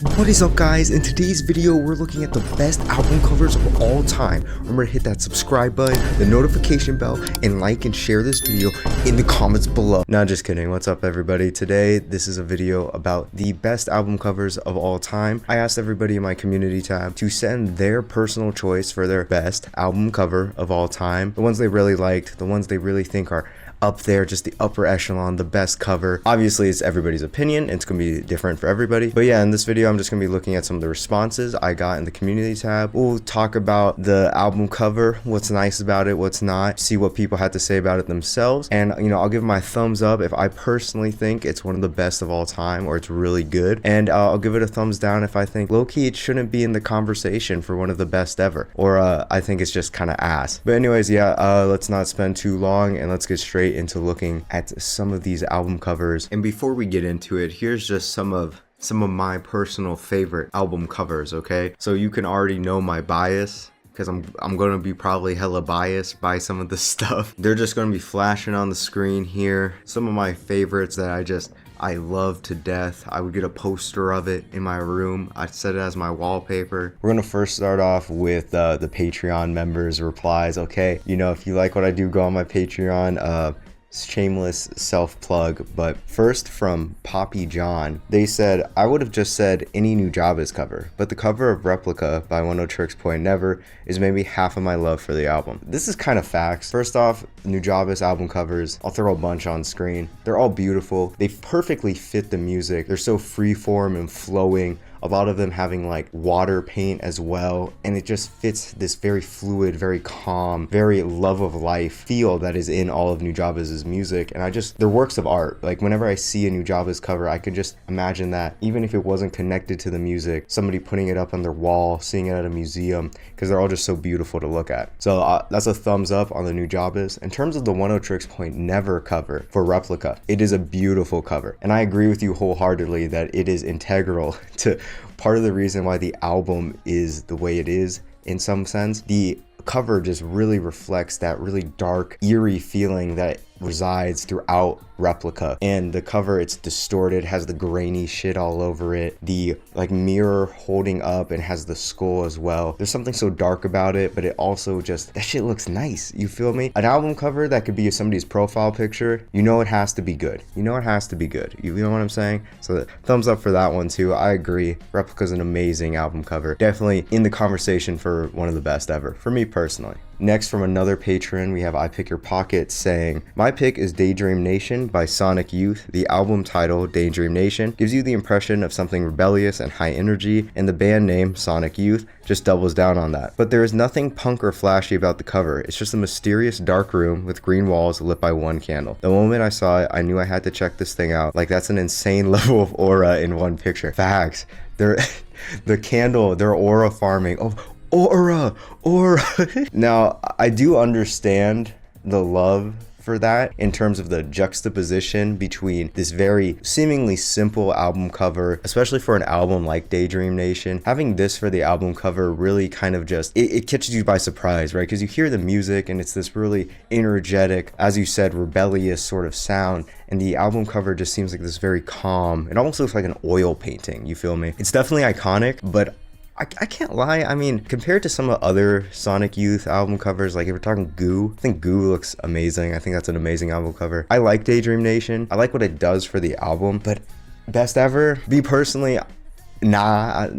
What is up, guys? In today's video we're looking at the best album covers of all time. Remember to hit that subscribe button, the notification bell, and like and share this video in the comments below. No, just kidding. What's up, everybody? Today this is a video about the best album covers of all time. I asked everybody in my community tab to send their personal choice for their best album cover of all time, the ones they really liked, the ones they really think are up there, just the upper echelon, the best cover. Obviously it's everybody's opinion, it's gonna be different for everybody, but yeah, in this video I'm just gonna be looking at some of the responses I got in the community tab. We'll talk about the album cover, what's nice about it, what's not, see what people had to say about it themselves, and I'll give my thumbs up if I personally think it's one of the best of all time or it's really good, and I'll give it a thumbs down if I think low-key it shouldn't be in the conversation for one of the best ever, or I think it's just kind of ass. But anyways, yeah, let's not spend too long and let's get straight into looking at some of these album covers. And before we get into it, here's just some of my personal favorite album covers, okay? So you can already know my bias, because I'm gonna be probably hella biased by some of the stuff. They're just gonna be flashing on the screen here. Some of my favorites that I love to death. I would get a poster of it in my room. I'd set it as my wallpaper. We're gonna first start off with the Patreon members' replies, okay? If you like what I do, go on my Patreon. Shameless self-plug, but first from poppyjohn, they said, I would have just said any Nujabes cover, but the cover of Replica by Oneohtrix Point Never is maybe half of my love for the album. This is kind of facts. First off, Nujabes album covers, I'll throw a bunch on screen. They're all beautiful. They perfectly fit the music. They're so freeform and flowing. A lot of them having like water paint as well, and it just fits this very fluid, very calm, very love of life feel that is in all of Nujabes' music. And they're works of art. Like whenever I see a Nujabes cover, I could just imagine that even if it wasn't connected to the music, somebody putting it up on their wall, seeing it at a museum, because they're all just so beautiful to look at. So that's a thumbs up on the Nujabes. In terms of the Oneohtrix Point Never cover for Replica, it is a beautiful cover, and I agree with you wholeheartedly that it is integral to part of the reason why the album is the way it is in some sense. The cover just really reflects that really dark, eerie feeling that resides throughout Replica. And the cover, it's distorted, has the grainy shit all over it, the like mirror holding up, and has the skull as well. There's something so dark about it, but it also just, that shit looks nice, you feel me? An album cover that could be somebody's profile picture, it has to be good. It has to be good. You know what I'm saying? So thumbs up for that one too. I agree. Replica's an amazing album cover. Definitely in the conversation for one of the best ever, for me personally. Next, from another patron, we have I Pick Your Pocket saying, my pick is Daydream Nation by Sonic Youth. The album title, Daydream Nation, gives you the impression of something rebellious and high energy, and the band name, Sonic Youth, just doubles down on that. But there is nothing punk or flashy about the cover. It's just a mysterious dark room with green walls lit by one candle. The moment I saw it, I knew I had to check this thing out. Like, that's an insane level of aura in one picture. Facts. The candle, they're aura farming. Oh, aura. Now, I do understand the love for that in terms of the juxtaposition between this very seemingly simple album cover, especially for an album like Daydream Nation. Having this for the album cover really kind of just, it catches you by surprise, right? Because you hear the music and it's this really energetic, as you said, rebellious sort of sound, and the album cover just seems like this very calm. It almost looks like an oil painting, you feel me? It's definitely iconic, but I can't lie, I mean, compared to some of other Sonic Youth album covers, like if we're talking Goo, I think Goo looks amazing. I think that's an amazing album cover. I like Daydream Nation. I like what it does for the album, but best ever? Me personally, nah,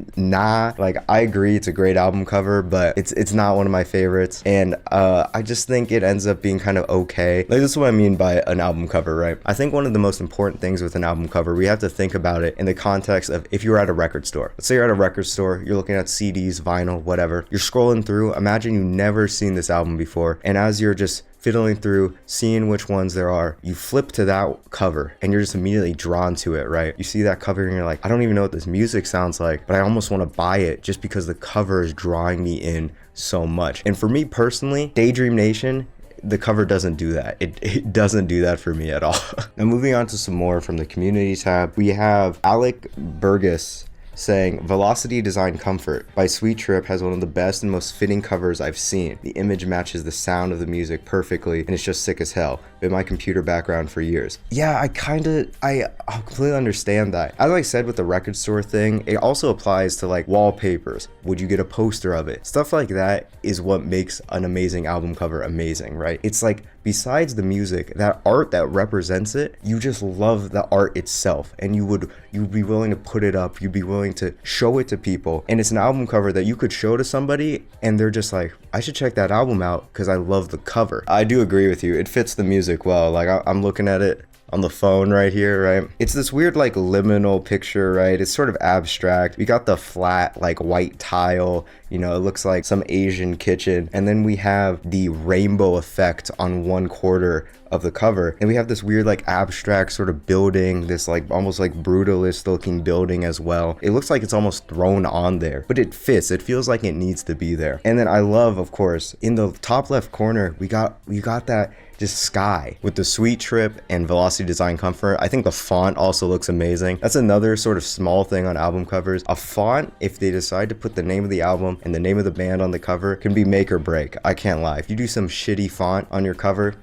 like I agree it's a great album cover, but it's not one of my favorites, and I just think it ends up being kind of okay. Like, this is what I mean by an album cover, right? I think one of the most important things with an album cover, we have to think about it in the context of if you're at a record store. Let's say you're at a record store, you're looking at CDs, vinyl, whatever, you're scrolling through, imagine you've never seen this album before, and as you're just fiddling through, seeing which ones there are, you flip to that cover and you're just immediately drawn to it, right? You see that cover and you're like, I don't even know what this music sounds like, but I almost want to buy it just because the cover is drawing me in so much. And for me personally, Daydream Nation, the cover doesn't do that. It doesn't do that for me at all. Now, moving on to some more from the community tab, we have Alec Burgess saying, Velocity Design Comfort by Sweet Trip has one of the best and most fitting covers I've seen. The image matches the sound of the music perfectly, and it's just sick as hell. Been my computer background for years. Yeah, I completely understand that. As I said with the record store thing, it also applies to like wallpapers. Would you get a poster of it? Stuff like that is what makes an amazing album cover amazing, right? It's like, besides the music, that art that represents it, you just love the art itself, and you'd be willing to put it up, you'd be willing to show it to people, and it's an album cover that you could show to somebody and they're just like, I should check that album out because I love the cover. I do agree with you, it fits the music well. Like I'm looking at it on the phone right here, right? It's this weird like liminal picture, right? It's sort of abstract. We got the flat like white tile, you know, it looks like some Asian kitchen, and then we have the rainbow effect on one quarter of the cover, and we have this weird like abstract sort of building, this like almost like brutalist looking building as well. It looks like it's almost thrown on there, but it fits. It feels like it needs to be there. And then I love, of course, in the top left corner, we got that just sky with the Sweet Trip and Velocity Design Comfort. I think the font also looks amazing. That's another sort of small thing on album covers. A font, if they decide to put the name of the album and the name of the band on the cover, can be make or break. I can't lie. If you do some shitty font on your cover,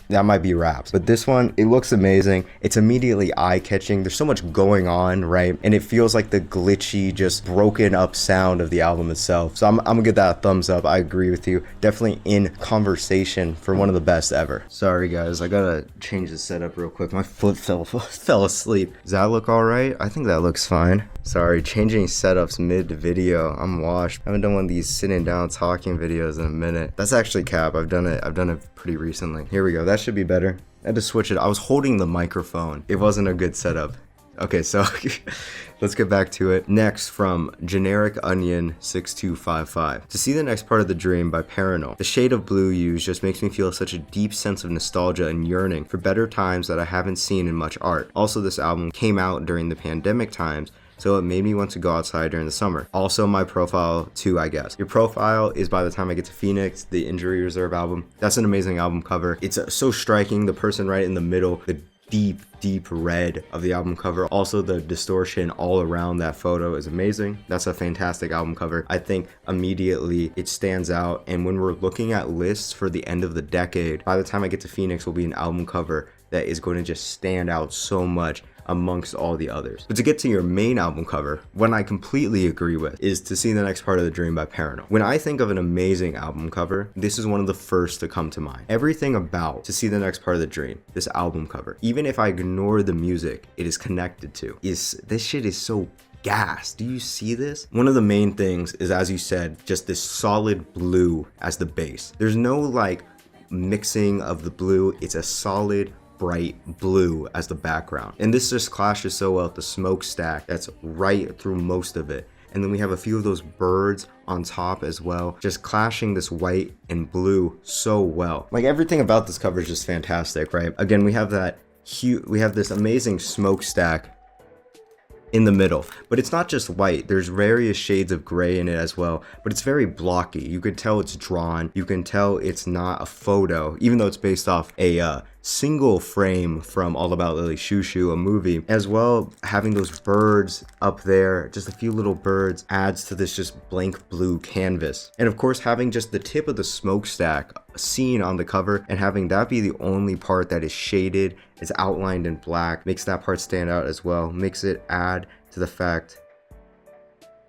that might be raps. But this one, it looks amazing. It's immediately eye-catching. There's so much going on, right? And it feels like the glitchy, just broken up sound of the album itself. So I'm gonna give that a thumbs up. I agree with you. Definitely in conversation for one of the best ever. Sorry guys, I gotta change the setup real quick. My foot fell asleep. Does that look all right? I think that looks fine. Sorry, changing setups mid-video. I'm washed. I haven't done one of these sitting down talking videos in a minute. That's actually cap. I've done it pretty recently. Here we go. That should be better. I had to switch it. I was holding the microphone. It wasn't a good setup. Okay, so let's get back to it. Next, from Generic Onion 6255. To see the next part of the dream by Parannoul. The shade of blue used just makes me feel such a deep sense of nostalgia and yearning for better times that I haven't seen in much art. Also, this album came out during the pandemic times, so it made me want to go outside during the summer. Also my profile too, I guess. Your profile is By the Time I Get to Phoenix, the Injury Reserve album. That's an amazing album cover. It's so striking. The person right in the middle, the deep red of the album cover. Also the distortion all around that photo is amazing. That's a fantastic album cover. I think immediately it stands out, and when we're looking at lists for the end of the decade, By the Time I Get to Phoenix will be an album cover that is going to just stand out so much amongst all the others. But to get to your main album cover, what I completely agree with is To See the Next Part of the Dream by Parano. When I think of an amazing album cover, this is one of the first to come to mind. Everything about To See the Next Part of the Dream, this album cover, even if I ignore the music it is connected to, this shit is so gas. Do you see this? One of the main things is, as you said, just this solid blue as the base. There's no like mixing of the blue. It's a solid bright blue as the background, and this just clashes so well with the smokestack that's right through most of it. And then we have a few of those birds on top as well, just clashing this white and blue so well. Like everything about this cover is just fantastic, right? Again, we have this amazing smokestack in the middle, but it's not just white. There's various shades of gray in it as well, but it's very blocky. You can tell it's drawn. You can tell it's not a photo, even though it's based off a single frame from All About Lily Shoo Shoo, a movie. As well, having those birds up there, just a few little birds, adds to this just blank blue canvas. And of course, having just the tip of the smokestack seen on the cover and having that be the only part that is shaded, is outlined in black, makes that part stand out as well, makes it add to the fact.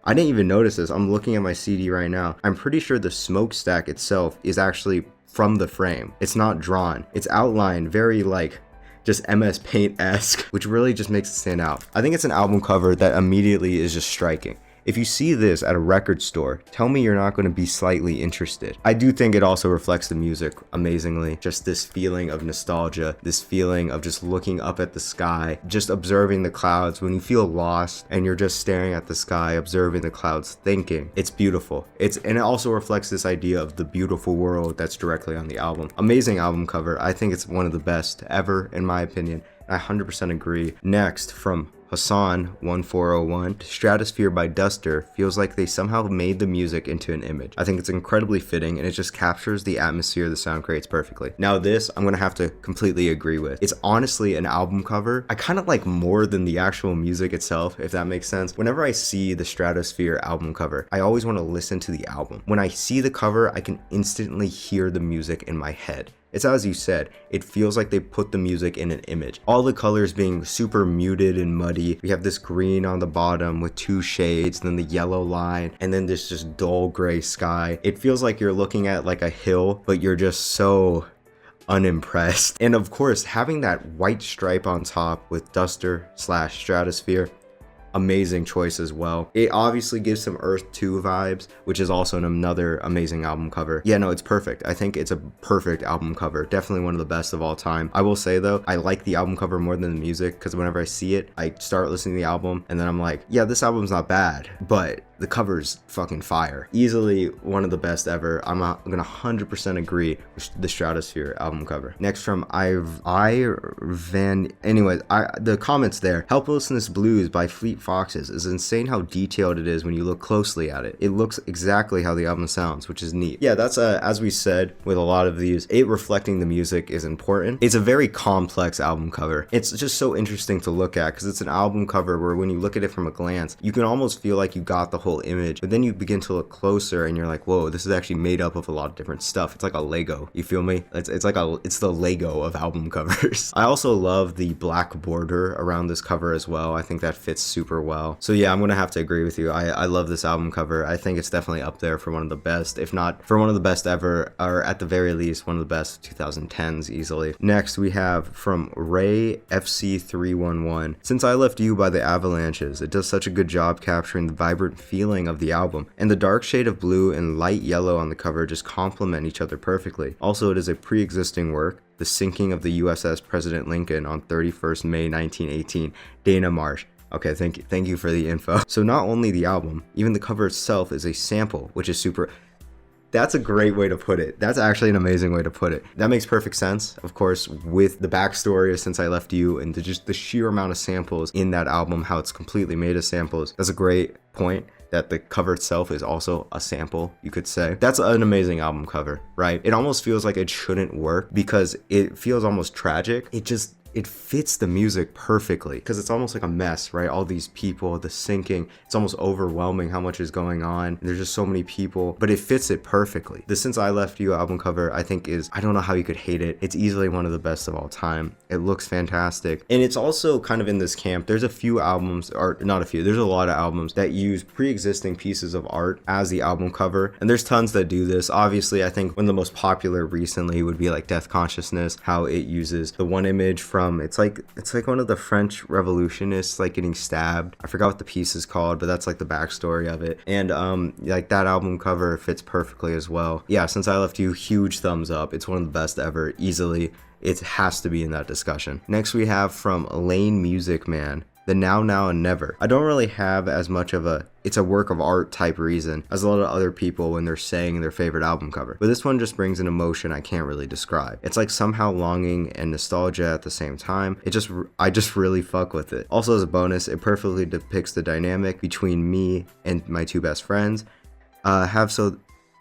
I didn't even notice this. I'm looking at my CD right now. I'm pretty sure the smokestack itself is actually from the frame. It's not drawn. It's outlined very like just MS Paint-esque, which really just makes it stand out. I think it's an album cover that immediately is just striking. If you see this at a record store, tell me you're not going to be slightly interested. I do think it also reflects the music amazingly. Just this feeling of nostalgia, this feeling of just looking up at the sky, just observing the clouds when you feel lost and you're just staring at the sky, observing the clouds, thinking. It's beautiful. And it also reflects this idea of the beautiful world that's directly on the album. Amazing album cover. I think it's one of the best ever, in my opinion. I 100% agree. Next, from Hassan 1401, Stratosphere by Duster feels like they somehow made the music into an image. I think it's incredibly fitting and it just captures the atmosphere the sound creates perfectly. Now this, I'm gonna have to completely agree with. It's honestly an album cover I kind of like more than the actual music itself, if that makes sense. Whenever I see the Stratosphere album cover, I always want to listen to the album. When I see the cover, I can instantly hear the music in my head. It's as you said, it feels like they put the music in an image. All the colors being super muted and muddy. We have this green on the bottom with 2 shades, then the yellow line, and then this just dull gray sky. It feels like you're looking at like a hill, but you're just so unimpressed. And of course, having that white stripe on top with Duster / Stratosphere, amazing choice as well. It obviously gives some Earth 2 vibes, which is also another amazing album cover. Yeah, no, it's perfect. I think it's a perfect album cover. Definitely one of the best of all time. I will say though, I like the album cover more than the music because whenever I see it, I start listening to the album and then I'm like, yeah, this album's not bad, but the cover's fucking fire. Easily one of the best ever. I'm gonna 100% agree with the Stratosphere album cover. Next from the comments there. Helplessness Blues by Fleet Foxes is insane how detailed it is when you look closely at it. It looks exactly how the album sounds, which is neat. Yeah, that's as we said with a lot of these, it reflecting the music is important. It's a very complex album cover. It's just so interesting to look at because it's an album cover where when you look at it from a glance, you can almost feel like you got the whole image, but then you begin to look closer and you're like, whoa, this is actually made up of a lot of different stuff. It's like a Lego, you feel me? It's the Lego of album covers. I also love the black border around this cover as well. I think that fits super well. So yeah, I'm gonna have to agree with you. I love this album cover. I think it's definitely up there for one of the best, if not for one of the best ever, or at the very least one of the best 2010s easily. Next we have from Ray FC311. Since I Left You by the Avalanches, it does such a good job capturing the vibrant feeling of the album, and the dark shade of blue and light yellow on the cover just complement each other perfectly. Also, it is a pre-existing work, the sinking of the USS President Lincoln on 31st May 1918. Dana Marsh. Okay, thank you for the info. So not only the album, even the cover itself is a sample, which is super. That's a great way to put it. That's actually an amazing way to put it. That makes perfect sense, of course, with the backstory of Since I Left You and just the sheer amount of samples in that album, how it's completely made of samples. That's a great point, that the cover itself is also a sample, you could say. That's an amazing album cover, right? It almost feels like it shouldn't work because it feels almost tragic. It fits the music perfectly because it's almost like a mess, right? All these people, the sinking, it's almost overwhelming how much is going on. There's just so many people, but it fits it perfectly. The Since I Left You album cover, I think I don't know how you could hate it. It's easily one of the best of all time. It looks fantastic. And it's also kind of in this camp. There's a few albums, or not a few, there's a lot of albums that use pre-existing pieces of art as the album cover. And there's tons that do this. Obviously, I think one of the most popular recently would be like Death Consciousness, how it uses the one image from it's like one of the French revolutionists like getting stabbed. I forgot what the piece is called, but that's like the backstory of it. And like that album cover fits perfectly as well. Yeah, Since I Left You, huge thumbs up. It's one of the best ever, easily. It has to be in that discussion. Next we have from Lane Music Man, the Now Now and Never. I don't really have as much of it's a work of art type reason as a lot of other people when they're saying their favorite album cover, but this one just brings an emotion I can't really describe. It's like somehow longing and nostalgia at the same time. I just really fuck with it. Also, as a bonus, it perfectly depicts the dynamic between me and my 2 best friends. Oh,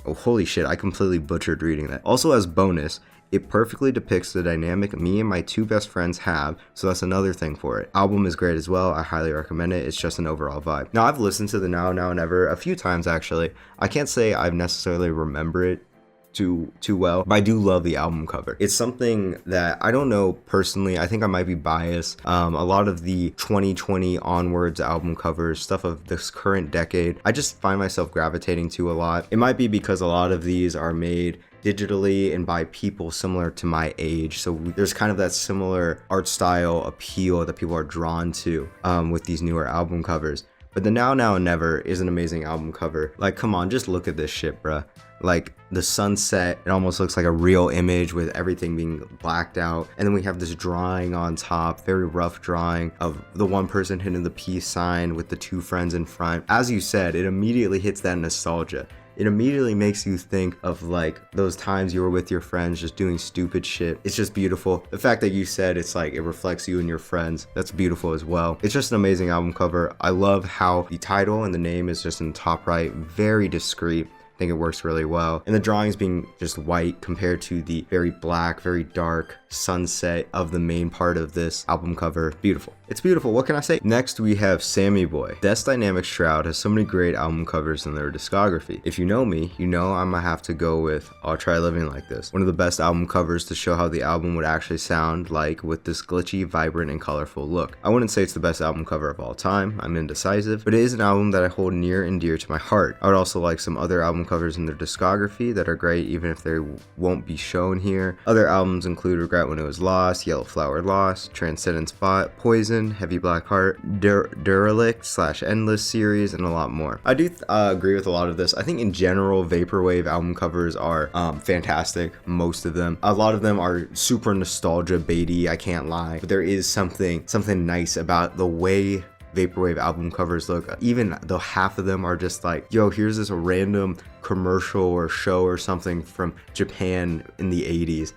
holy shit, I completely butchered reading that. Also, as bonus, it perfectly depicts the dynamic me and my 2 best friends have, so that's another thing for it. Album is great as well. I highly recommend it. It's just an overall vibe. Now, I've listened to the Now Now and Never a few times actually. I can't say I've necessarily remember it too well, but I do love the album cover. It's something that I don't know personally. I think I might be biased. A lot of the 2020 onwards album covers, stuff of this current decade, I just find myself gravitating to a lot. It might be because a lot of these are made digitally and by people similar to my age, so there's kind of that similar art style appeal that people are drawn to with these newer album covers. But the Now Now and Never is an amazing album cover. Like, come on, just look at this shit, bruh. Like the sunset, it almost looks like a real image with everything being blacked out, and then we have this drawing on top, very rough drawing of the one person hitting the peace sign with the 2 friends in front. As you said, it immediately hits that nostalgia. it immediately makes you think of like those times you were with your friends just doing stupid shit. It's just beautiful. The fact that you said it's like it reflects you and your friends, that's beautiful as well. It's just an amazing album cover. I love how the title and the name is just in the top right, very discreet. I think it works really well. And the drawings being just white compared to the very black, very dark sunset of the main part of this album cover. Beautiful. It's beautiful. What can I say? Next, we have Sammy Boy. Death's Dynamic Shroud has so many great album covers in their discography. If you know me, you know I'm gonna have to go with I'll Try Living Like This. One of the best album covers to show how the album would actually sound like with this glitchy, vibrant, and colorful look. I wouldn't say it's the best album cover of all time. I'm indecisive, but it is an album that I hold near and dear to my heart. I would also like some other album covers in their discography that are great even if they won't be shown here. Other albums include Regret When It Was Lost, Yellow Flower Lost, Transcendent Spot, Poison, Heavy Black Heart, Derelict / Endless series, and a lot more. I do agree with a lot of this. I think in general vaporwave album covers are fantastic, most of them. A lot of them are super nostalgia baity, I can't lie, but there is something nice about the way vaporwave album covers look, even though half of them are just like, yo, here's this random commercial or show or something from Japan in the 80s.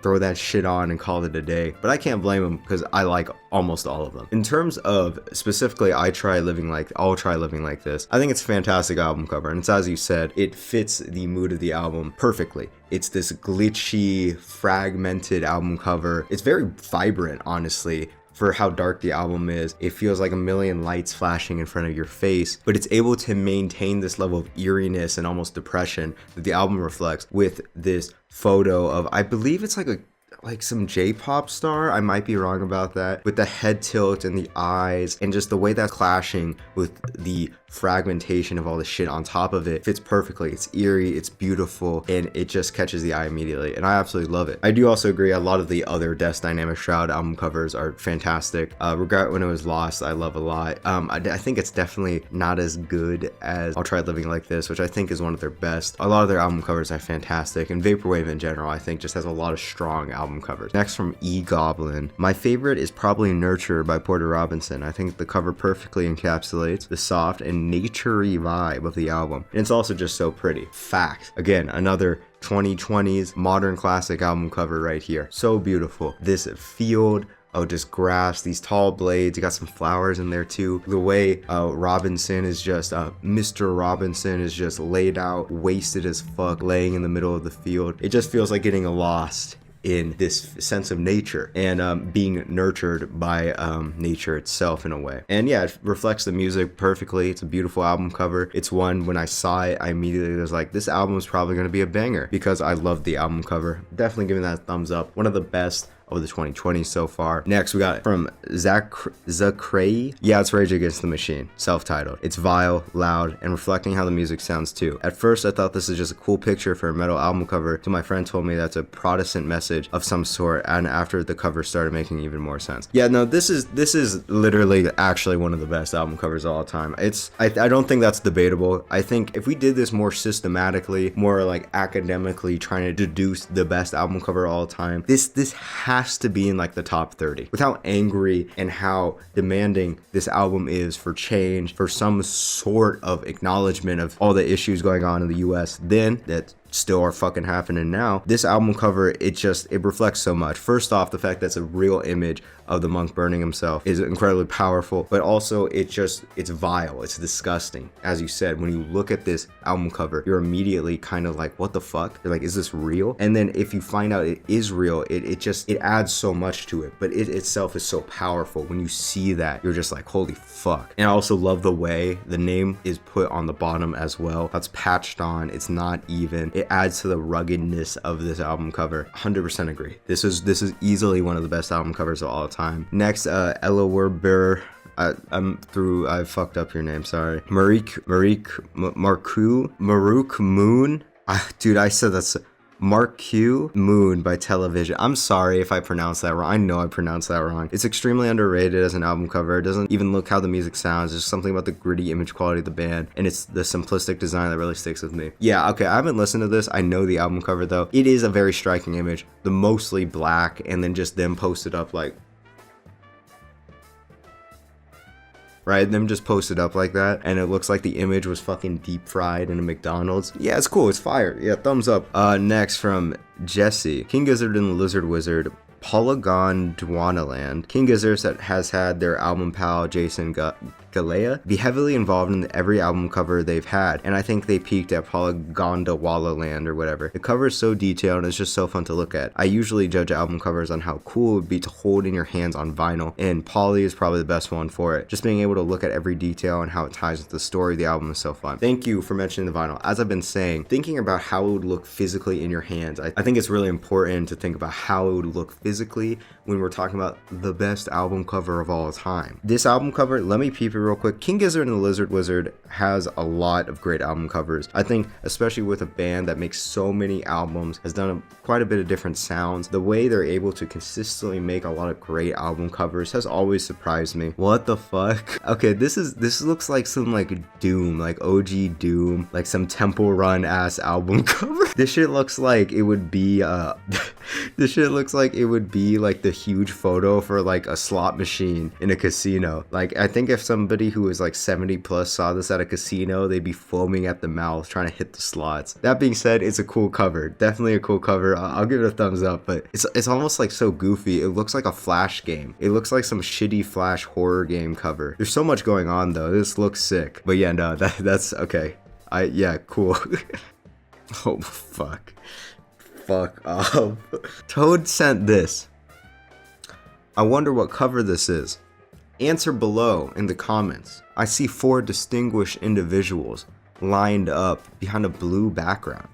Throw that shit on and call it a day. But I can't blame them because I like almost all of them. In terms of specifically I'll Try Living Like This, I think it's a fantastic album cover, and it's as you said, it fits the mood of the album perfectly. It's this glitchy, fragmented album cover. It's very vibrant, honestly. For how dark the album is, it feels like a million lights flashing in front of your face, but it's able to maintain this level of eeriness and almost depression that the album reflects with this photo of, I believe it's like some J-pop star, I might be wrong about that, with the head tilt and the eyes and just the way that's clashing with the fragmentation of all the shit on top of it fits perfectly. It's eerie, it's beautiful, and it just catches the eye immediately, and I absolutely love it. I do also agree a lot of the other Death's Dynamic Shroud album covers are fantastic. Regret When It Was Lost, I love a lot. I think it's definitely not as good as I'll Try Living Like This, which I think is one of their best. A lot of their album covers are fantastic, and vaporwave in general I think just has a lot of strong album covers. Next, from E-Goblin, my favorite is probably Nurture by Porter Robinson. I think the cover perfectly encapsulates the soft and nature-y vibe of the album, and it's also just so pretty. Fact. Again, another 2020s modern classic album cover right here. So beautiful. This field, just grass, these tall blades, you got some flowers in there too. The way Robinson is just, Mr. Robinson is just laid out, wasted as fuck, laying in the middle of the field. It just feels like getting lost in this sense of nature and being nurtured by nature itself in a way. And yeah, it reflects the music perfectly. It's a beautiful album cover. It's one, when I saw it, I immediately was like, this album is probably going to be a banger because I love the album cover. Definitely giving that a thumbs up. One of the best of the 2020s so far. Next, we got from Zacrae. Yeah, it's Rage Against the Machine, self-titled. It's vile, loud, and reflecting how the music sounds too. At first, I thought this is just a cool picture for a metal album cover, till my friend told me that's a Protestant message of some sort, and after the cover started making even more sense. Yeah, no, this is literally actually one of the best album covers of all time. I don't think that's debatable. I think if we did this more systematically, more like academically, trying to deduce the best album cover of all time, this has to be in like the top 30. With how angry and how demanding this album is for change, for some sort of acknowledgement of all the issues going on in the US then that still are fucking happening now. This album cover, it reflects so much. First off, the fact that it's a real image of the monk burning himself is incredibly powerful, but also it's vile, it's disgusting. As you said, when you look at this album cover, you're immediately kind of like, what the fuck? You're like, is this real? And then if you find out it is real, it adds so much to it, but it itself is so powerful. When you see that, you're just like, holy fuck. And I also love the way the name is put on the bottom as well. It's patched on, it's not even. It adds to the ruggedness of this album cover. 100% agree. This is easily one of the best album covers of all time. Next, Elowerber. I fucked up your name, sorry. Marquee Moon. Dude, I said that's Marquee Moon by Television. I'm sorry if I pronounced that wrong. I know I pronounced that wrong. It's extremely underrated as an album cover. It doesn't even look how the music sounds. There's something about the gritty image quality of the band, and it's the simplistic design that really sticks with me. Yeah, okay, I haven't listened to this. I know the album cover though. It is a very striking image. The mostly black, and then just them posted up like right? Them just posted up like that, and it looks like the image was fucking deep fried in a McDonald's. Yeah, it's cool. It's fire. Yeah, thumbs up. Next from Jesse. King Gizzard and the Lizard Wizard. Polygondwanaland. King Gizzard has had their album pal Jason Galea be heavily involved in every album cover they've had, and I think they peaked at Polygondwanaland or whatever. The cover is so detailed and it's just so fun to look at. I usually judge album covers on how cool it would be to hold in your hands on vinyl, and Poly is probably the best one for it. Just being able to look at every detail and how it ties with the story of the album is so fun. Thank you for mentioning the vinyl. As I've been saying, thinking about how it would look physically in your hands, I think it's really important to think about how it would look physically when we're talking about the best album cover of all time. This album cover, let me peep it real quick. King Gizzard and the Lizard Wizard has a lot of great album covers. I think especially with a band that makes so many albums, has done quite a bit of different sounds. The way they're able to consistently make a lot of great album covers has always surprised me. What the fuck? Okay, this looks like some like Doom, like OG Doom, like some Temple Run ass album cover. This shit looks like it would be this shit looks like it would be like the huge photo for like a slot machine in a casino. Like, I think if somebody who is like 70 plus saw this at a casino, they'd be foaming at the mouth trying to hit the slots. That being said, it's a cool cover. Definitely a cool cover. I'll give it a thumbs up, but it's almost like so goofy. It looks like a Flash game. It looks like some shitty Flash horror game cover. There's so much going on though. This looks sick. But yeah, no, that's okay. Yeah, cool. Oh, fuck. Fuck off. Toad sent this. I wonder what cover this is. Answer below in the comments. I see 4 distinguished individuals lined up behind a blue background.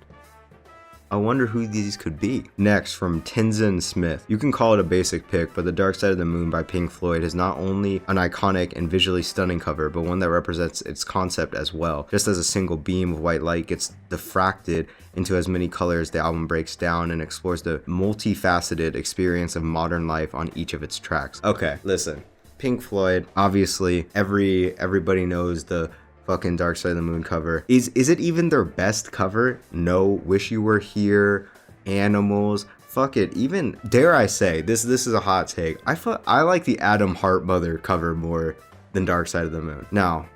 I wonder who these could be. Next, from Tenzin Smith. You can call it a basic pick, but The Dark Side of the Moon by Pink Floyd is not only an iconic and visually stunning cover, but one that represents its concept as well. Just as a single beam of white light gets diffracted into as many colors, the album breaks down and explores the multifaceted experience of modern life on each of its tracks. Okay, listen. Pink Floyd, obviously, everybody knows the fucking Dark Side of the Moon cover. Is it even their best cover? No. Wish You Were Here, Animals, fuck it. Even, dare I say, this is a hot take, I like the Adam Hart Mother cover more than Dark Side of the Moon. Now,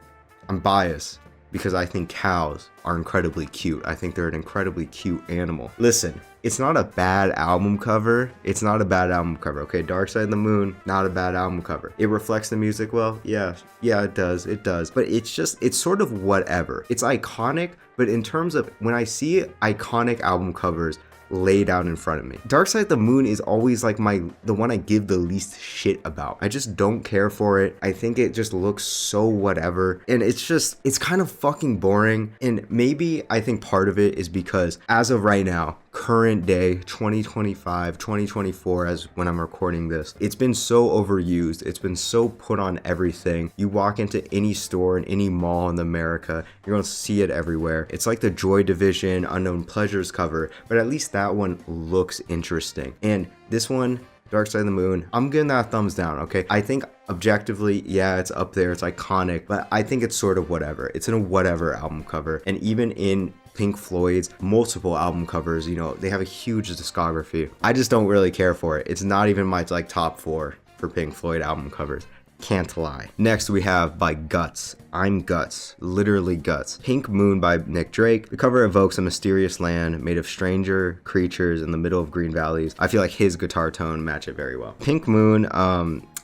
I'm biased because I think cows are incredibly cute. I think they're an incredibly cute animal. Listen, it's not a bad album cover. It's not a bad album cover, okay? Dark Side of the Moon, not a bad album cover. It reflects the music well? Yeah, it does. But it's sort of whatever. It's iconic, but in terms of when I see iconic album covers laid out in front of me, Dark Side of the Moon is always like the one I give the least shit about. I just don't care for it. I think it just looks so whatever, and it's kind of fucking boring. And maybe I think part of it is because as of right now, current day 2025 2024, as when I'm recording this, it's been so overused. It's been so put on everything. You walk into any store in any mall in America, you're gonna see it everywhere. It's like the Joy Division Unknown Pleasures cover, but at least that one looks interesting. And this one, Dark Side of the Moon, I'm giving that a thumbs down, okay? I think objectively, yeah, it's up there, it's iconic, but I think it's sort of whatever. It's in a whatever album cover. And even in Pink Floyd's multiple album covers, you know, they have a huge discography. I just don't really care for it. It's not even my like top 4 for Pink Floyd album covers. Can't lie. Next we have by Guts. I'm Guts, literally Guts. Pink Moon by Nick Drake. The cover evokes a mysterious land made of stranger creatures in the middle of green valleys. I feel like his guitar tone match it very well. Pink Moon,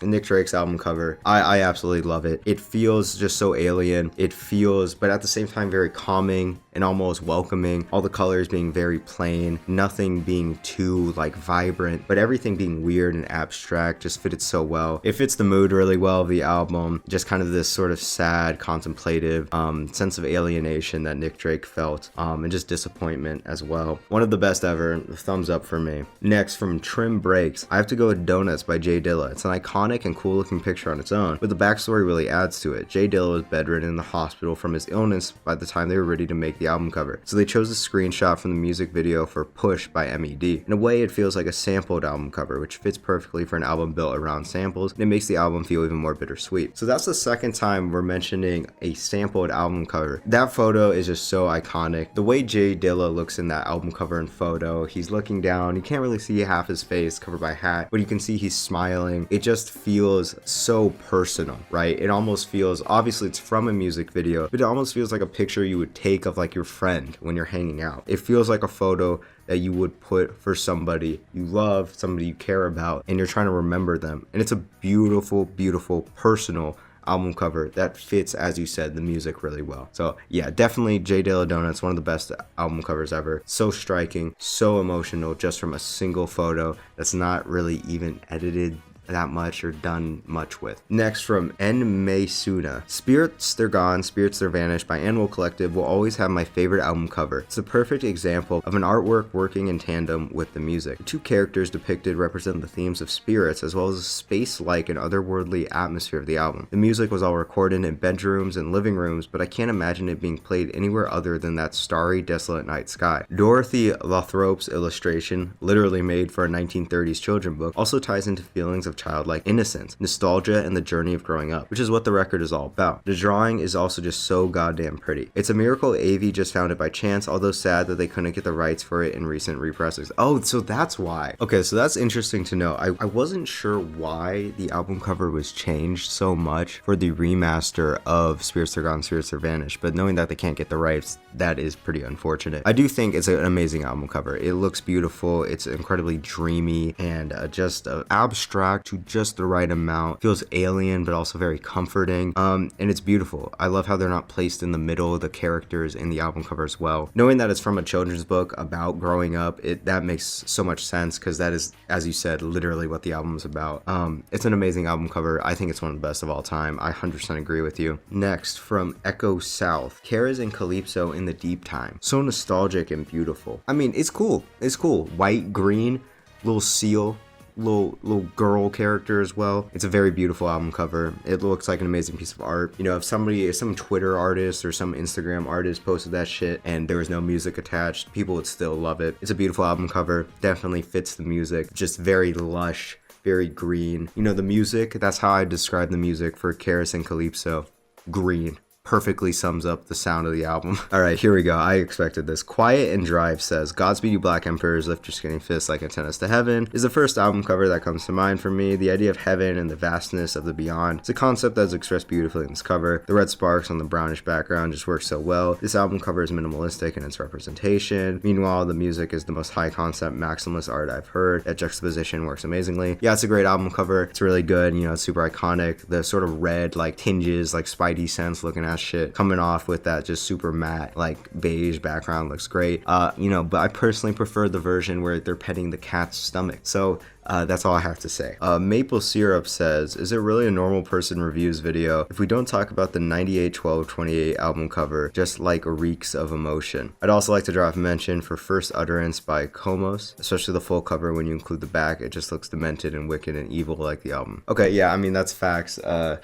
Nick Drake's album cover, I absolutely love it. It feels just so alien. It feels, but at the same time, very calming and almost welcoming. All the colors being very plain, nothing being too like vibrant, but everything being weird and abstract just fitted so well. It fits the mood really well of the album. Just kind of this sort of sad, contemplative sense of alienation that Nick Drake felt, and just disappointment as well. One of the best ever. Thumbs up for me. Next, from Trim Breaks, I have to go with Donuts by Jay Dilla. It's an iconic and cool looking picture on its own, but the backstory really adds to it. Jay Dilla was bedridden in the hospital from his illness by the time they were ready to make the album cover. So they chose a screenshot from the music video for Push by MED. In a way, it feels like a sampled album cover, which fits perfectly for an album built around samples, and it makes the album feel even more bittersweet. So that's the second time we're mentioning a sampled album cover. That photo is just so iconic. The way Jay Dilla looks in that album cover and photo, he's looking down, you can't really see half his face covered by a hat, but you can see he's smiling. It just feels so personal, right? It almost feels, obviously it's from a music video, but it almost feels like a picture you would take of like your friend when you're hanging out. It feels like a photo that you would put for somebody you love, somebody you care about, and you're trying to remember them. And it's a beautiful, beautiful, personal album cover that fits, as you said, the music really well. So yeah, definitely J Dilla Donuts, one of the best album covers ever. So striking, so emotional, just from a single photo that's not really even edited that much or done much with. Next, from N Maysuna, Spirits They're Gone, Spirits They're Vanished by Animal Collective will always have my favorite album cover. It's a perfect example of an artwork working in tandem with the music. The two characters depicted represent the themes of spirits as well as the space-like and otherworldly atmosphere of the album. The music was all recorded in bedrooms and living rooms, but I can't imagine it being played anywhere other than that starry, desolate night sky. Dorothy Lothrop's illustration, literally made for a 1930s children's book, also ties into feelings of childlike innocence, nostalgia, and the journey of growing up, which is what the record is all about. The drawing is also just so goddamn pretty. It's a miracle AV just found it by chance, although sad that they couldn't get the rights for it in recent represses. Oh, so that's why. Okay, so that's interesting to know. I wasn't sure why the album cover was changed so much for the remaster of Spirits Are Gone, Spirits Are Vanished, but knowing that they can't get the rights, that is pretty unfortunate. I do think it's an amazing album cover. It looks beautiful, it's incredibly dreamy, and just abstract to just the right amount. Feels alien, but also very comforting. And it's beautiful. I love how they're not placed in the middle of the characters in the album cover as well. Knowing that it's from a children's book about growing up, that makes so much sense, because that is, as you said, literally what the album is about. It's an amazing album cover. I think it's one of the best of all time. I 100% agree with you. Next, from Echo South, Karas and Calypso in the Deep Time. So nostalgic and beautiful. I mean, it's cool. It's cool. White, green, little seal, little girl character as well. It's a very beautiful album cover. It looks like an amazing piece of art. You know, if some Twitter artist or some Instagram artist posted that shit and there was no music attached, people would still love it. It's a beautiful album cover. Definitely fits the music. Just very lush, very green. You know, the music, that's how I describe the music for Karas and Calypso. Green. Perfectly sums up the sound of the album. Alright, here we go. I expected this. Quiet and Drive says, Godspeed You Black Emperors, Lift Your Skinny Fists Like Antennas to Heaven is the first album cover that comes to mind for me. The idea of heaven and the vastness of the beyond. It's a concept that is expressed beautifully in this cover. The red sparks on the brownish background just work so well. This album cover is minimalistic in its representation. Meanwhile, the music is the most high concept, maximalist art I've heard. That juxtaposition works amazingly. Yeah, it's a great album cover. It's really good. You know, it's super iconic. The sort of red, like, tinges, like Spidey sense looking at shit coming off with that just super matte like beige background looks great. You know, but I personally prefer the version where they're petting the cat's stomach. So that's all I have to say. Maple Syrup says, is it really a normal person reviews video if we don't talk about the 98-12-28 album cover just like reeks of emotion? I'd also like to drop a mention for First Utterance by Komos, especially the full cover. When you include the back, it just looks demented and wicked and evil like the album. Okay, yeah, I mean, that's facts.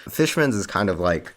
Fishman's is kind of like,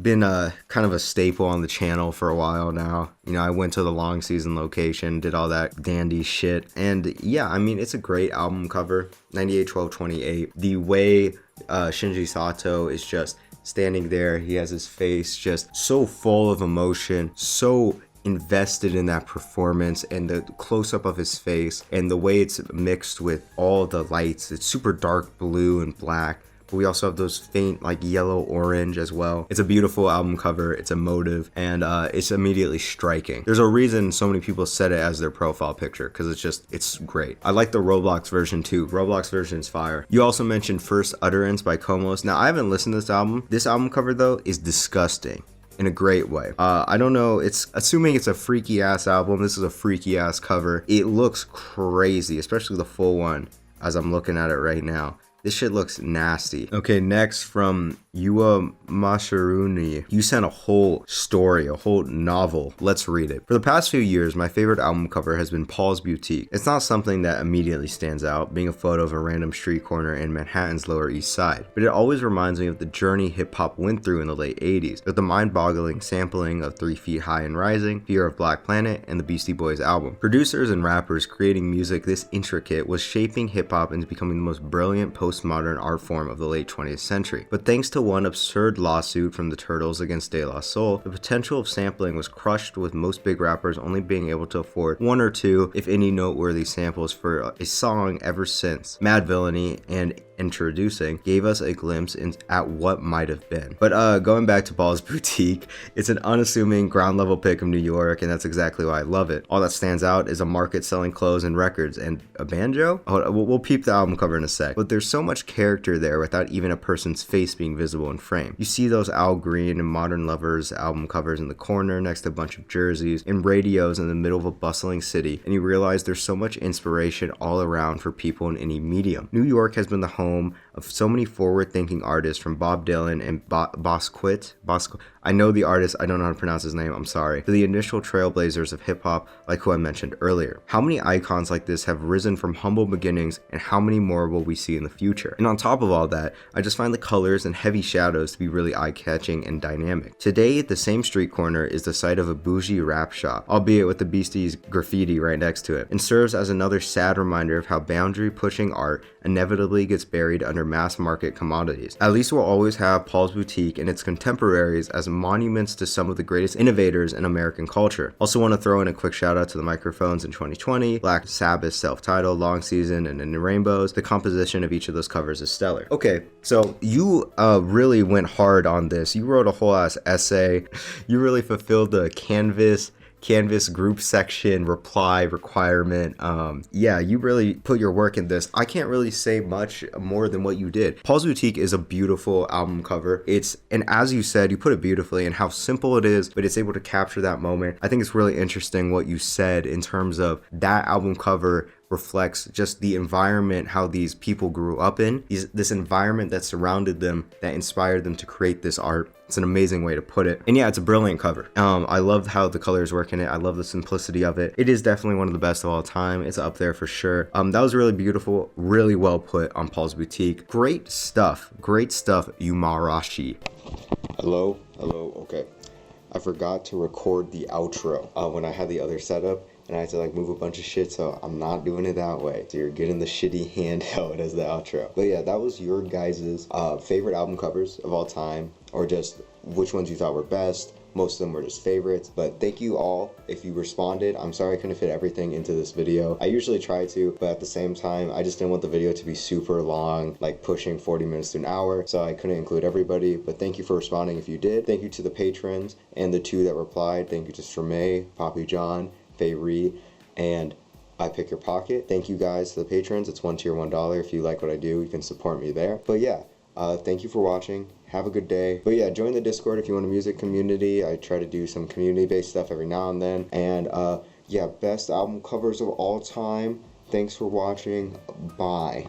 been kind of a staple on the channel for a while now. You know, I went to the long season location, did all that dandy shit, and yeah, I mean, it's a great album cover. 98-12-28. The way Shinji Sato is just standing there, he has his face just so full of emotion, so invested in that performance, and the close-up of his face and the way it's mixed with all the lights. It's super dark blue and black, but we also have those faint like yellow orange as well. It's a beautiful album cover. It's emotive, and it's immediately striking. There's a reason so many people set it as their profile picture, because it's great. I like the Roblox version too. Roblox version is fire. You also mentioned First Utterance by Komos. Now, I haven't listened to this album. This album cover though is disgusting in a great way. I don't know, it's assuming it's a freaky ass album. This is a freaky ass cover. It looks crazy, especially the full one as I'm looking at it right now. This shit looks nasty. Okay, next from Yua Masharuni. You sent a whole story, a whole novel. Let's read it. For the past few years, my favorite album cover has been Paul's Boutique. It's not something that immediately stands out, being a photo of a random street corner in Manhattan's Lower East Side, but it always reminds me of the journey hip-hop went through in the late 80s, with the mind-boggling sampling of 3 Feet High and Rising, Fear of Black Planet, and the Beastie Boys album. Producers and rappers creating music this intricate was shaping hip-hop into becoming the most brilliant postmodern art form of the late 20th century. But thanks to one absurd lawsuit from the Turtles against De La Soul, the potential of sampling was crushed, with most big rappers only being able to afford 1 or 2, if any, noteworthy samples for a song ever since. Mad Villainy and Introducing gave us a glimpse at what might have been. But going back to Paul's Boutique, it's an unassuming ground level pick of New York, and that's exactly why I love it. All that stands out is a market selling clothes and records and a banjo. We'll peep the album cover in a sec, but there's so much character there without even a person's face being visible in frame. You see those Al Green and Modern Lovers album covers in the corner next to a bunch of jerseys and radios in the middle of a bustling city, and you realize there's so much inspiration all around for people in any medium. New York has been the home of so many forward-thinking artists, from Bob Dylan and Bosquet. I know the artist, I don't know how to pronounce his name, I'm sorry, to the initial trailblazers of hip-hop like who I mentioned earlier. How many icons like this have risen from humble beginnings, and how many more will we see in the future? And on top of all that, I just find the colors and heavy shadows to be really eye-catching and dynamic. Today, the same street corner is the site of a bougie rap shop, albeit with the Beasties graffiti right next to it, and serves as another sad reminder of how boundary-pushing art inevitably gets buried under mass-market commodities. At least we'll always have Paul's Boutique and its contemporaries as monuments to some of the greatest innovators in American culture. Also want to throw in a quick shout out to the microphones in 2020, Black Sabbath self-titled, Long Season, and In the Rainbows. The composition of each of those covers is stellar. Okay, so you really went hard on this. You wrote a whole ass essay. You really fulfilled the Canvas group section reply requirement. Yeah, you really put your work in this. I can't really say much more than what you did. Paul's Boutique is a beautiful album cover. And as you said, you put it beautifully, and how simple it is, but it's able to capture that moment. I think it's really interesting what you said in terms of that album cover reflects just the environment, how these people grew up in, this environment that surrounded them, that inspired them to create this art. It's an amazing way to put it. And yeah, it's a brilliant cover. I love how the colors work in it. I love the simplicity of it. It is definitely one of the best of all time. It's up there for sure. That was really beautiful, really well put on Paul's Boutique. Great stuff, Yumarashi. Hello, okay. I forgot to record the outro when I had the other setup, and I had to move a bunch of shit, so I'm not doing it that way. So you're getting the shitty handheld as the outro. But yeah, that was your guys' favorite album covers of all time, or just which ones you thought were best. Most of them were just favorites, but thank you all if you responded. I'm sorry I couldn't fit everything into this video. I usually try to, but at the same time, I just didn't want the video to be super long, pushing 40 minutes to an hour, so I couldn't include everybody. But thank you for responding if you did. Thank you to the patrons and the 2 that replied. Thank you to Strame, poppyjohn, Fayri, and I Pick Your Pocket. Thank you guys to the patrons. It's $1 tier, $1. If you like what I do, you can support me there. But yeah, thank you for watching. Have a good day. But yeah, join the Discord if you want a music community. I try to do some community-based stuff every now and then. And yeah, best album covers of all time. Thanks for watching. Bye.